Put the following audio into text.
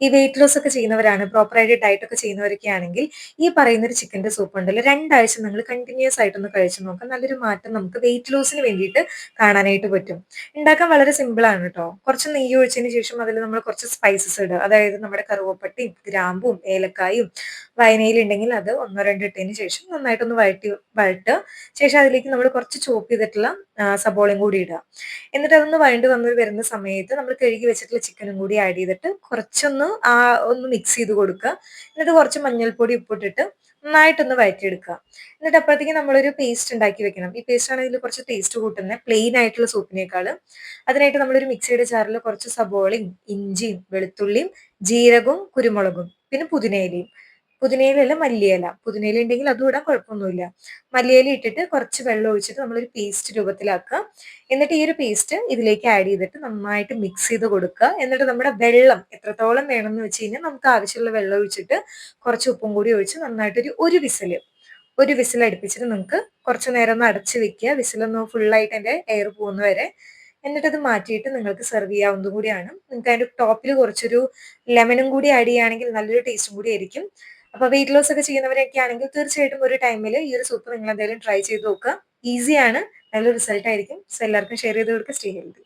ഈ weight loss ഒക്കെ ചെയ്യുന്നവരാണ്, പ്രോപ്പറായിട്ട് ഡയറ്റ് ഒക്കെ ചെയ്യുന്നവരൊക്കെ ആണെങ്കിൽ ഈ പറയുന്ന ഒരു ചിക്കന്റെ സൂപ്പ് ഉണ്ടല്ലോ 2 ആഴ്ച നിങ്ങൾ കണ്ടിന്യൂസ് ആയിട്ടൊന്ന് കഴിച്ചു നോക്കാം. നല്ലൊരു മാറ്റം നമുക്ക് വെയിറ്റ് ലോസിന് വേണ്ടിയിട്ട് കാണാനായിട്ട് പറ്റും. ഉണ്ടാക്കാൻ വളരെ സിമ്പിൾ ആണ് കേട്ടോ. കുറച്ച് നെയ്യ് ഒഴിച്ചതിന് ശേഷം അതിൽ നമ്മൾ കുറച്ച് സ്പൈസസ് ഇടുക. അതായത് നമ്മുടെ കറുവപ്പട്ടയും ഗ്രാമ്പും ഏലക്കായും വയനയില ഉണ്ടെങ്കിൽ അത് 1 2 ഇട്ടതിന് ശേഷം നന്നായിട്ടൊന്ന് വഴട്ടുക. ശേഷം അതിലേക്ക് നമ്മൾ കുറച്ച് ചോപ്പ് ചെയ്തിട്ടുള്ള സബോളയും കൂടി ഇടുക. എന്നിട്ട് അതൊന്ന് വഴണ്ട് വന്ന് വരുന്ന സമയത്ത് നമ്മൾ കഴുകി വെച്ചിട്ടുള്ള ചിക്കനും കൂടി ആഡ് ചെയ്തിട്ട് കുറച്ചൊന്ന് ഒന്ന് മിക്സ് ചെയ്ത് കൊടുക്കുക. എന്നിട്ട് കുറച്ച് മഞ്ഞൾപ്പൊടി ഉപ്പിട്ടിട്ട് നന്നായിട്ടൊന്ന് വഴറ്റിയെടുക്കുക. എന്നിട്ട് അപ്പോഴത്തേക്ക് നമ്മളൊരു പേസ്റ്റ് ഉണ്ടാക്കി വെക്കണം. ഈ പേസ്റ്റ് ആണ് ഇതിൽ കുറച്ച് ടേസ്റ്റ് കൂട്ടുന്നത് പ്ലെയിൻ ആയിട്ടുള്ള സൂപ്പിനേക്കാൾ. അതിനായിട്ട് നമ്മളൊരു മിക്സിയുടെ ജാറിൽ കുറച്ച് സബോളയും ഇഞ്ചിയും വെളുത്തുള്ളിയും ജീരകവും കുരുമുളകും പിന്നെ പുതിനയിലയും, പുതിനയിലല്ല മല്ലിയില, പുതിനയില ഉണ്ടെങ്കിൽ അതും ഇടാൻ കുഴപ്പമൊന്നുമില്ല. മല്ലിയില ഇട്ടിട്ട് കുറച്ച് വെള്ളം ഒഴിച്ചിട്ട് നമ്മളൊരു പേസ്റ്റ് രൂപത്തിലാക്കുക. എന്നിട്ട് ഈ ഒരു പേസ്റ്റ് ഇതിലേക്ക് ആഡ് ചെയ്തിട്ട് നന്നായിട്ട് മിക്സ് ചെയ്ത് കൊടുക്കുക. എന്നിട്ട് നമ്മുടെ വെള്ളം എത്രത്തോളം വേണമെന്ന് വെച്ച് കഴിഞ്ഞാൽ നമുക്ക് ആവശ്യമുള്ള വെള്ളം ഒഴിച്ചിട്ട് കുറച്ച് ഉപ്പും കൂടി ഒഴിച്ച് നന്നായിട്ടൊരു ഒരു വിസിൽ അടുപ്പിച്ചിട്ട് നമുക്ക് കുറച്ച് നേരം ഒന്ന് അടച്ച് വെക്കുക. വിസിലൊന്ന് ഫുള്ളായിട്ട് അതിന്റെ എയർ പോകുന്ന വരെ. എന്നിട്ട് അത് മാറ്റിയിട്ട് നിങ്ങൾക്ക് സെർവ് ചെയ്യാവുന്നതും കൂടിയാണ്. നിങ്ങൾക്ക് അതിന്റെ ടോപ്പിൽ കുറച്ചൊരു ലെമണും കൂടി ആഡ് ചെയ്യുകയാണെങ്കിൽ നല്ലൊരു ടേസ്റ്റും കൂടി ആയിരിക്കും. അപ്പൊ വെയിറ്റ് ലോസ് ഒക്കെ ചെയ്യുന്നവരൊക്കെ ആണെങ്കിൽ തീർച്ചയായിട്ടും ഒരു ടൈമിൽ ഈ ഒരു സൂപ്പ് നിങ്ങൾ എന്തായാലും ട്രൈ ചെയ്ത് നോക്കുക. ഈസിയാണ്, നല്ലൊരു റിസൾട്ട് ആയിരിക്കും. സോ എല്ലാവർക്കും ഷെയർ ചെയ്ത് കൊടുക്കുക. Stay healthy.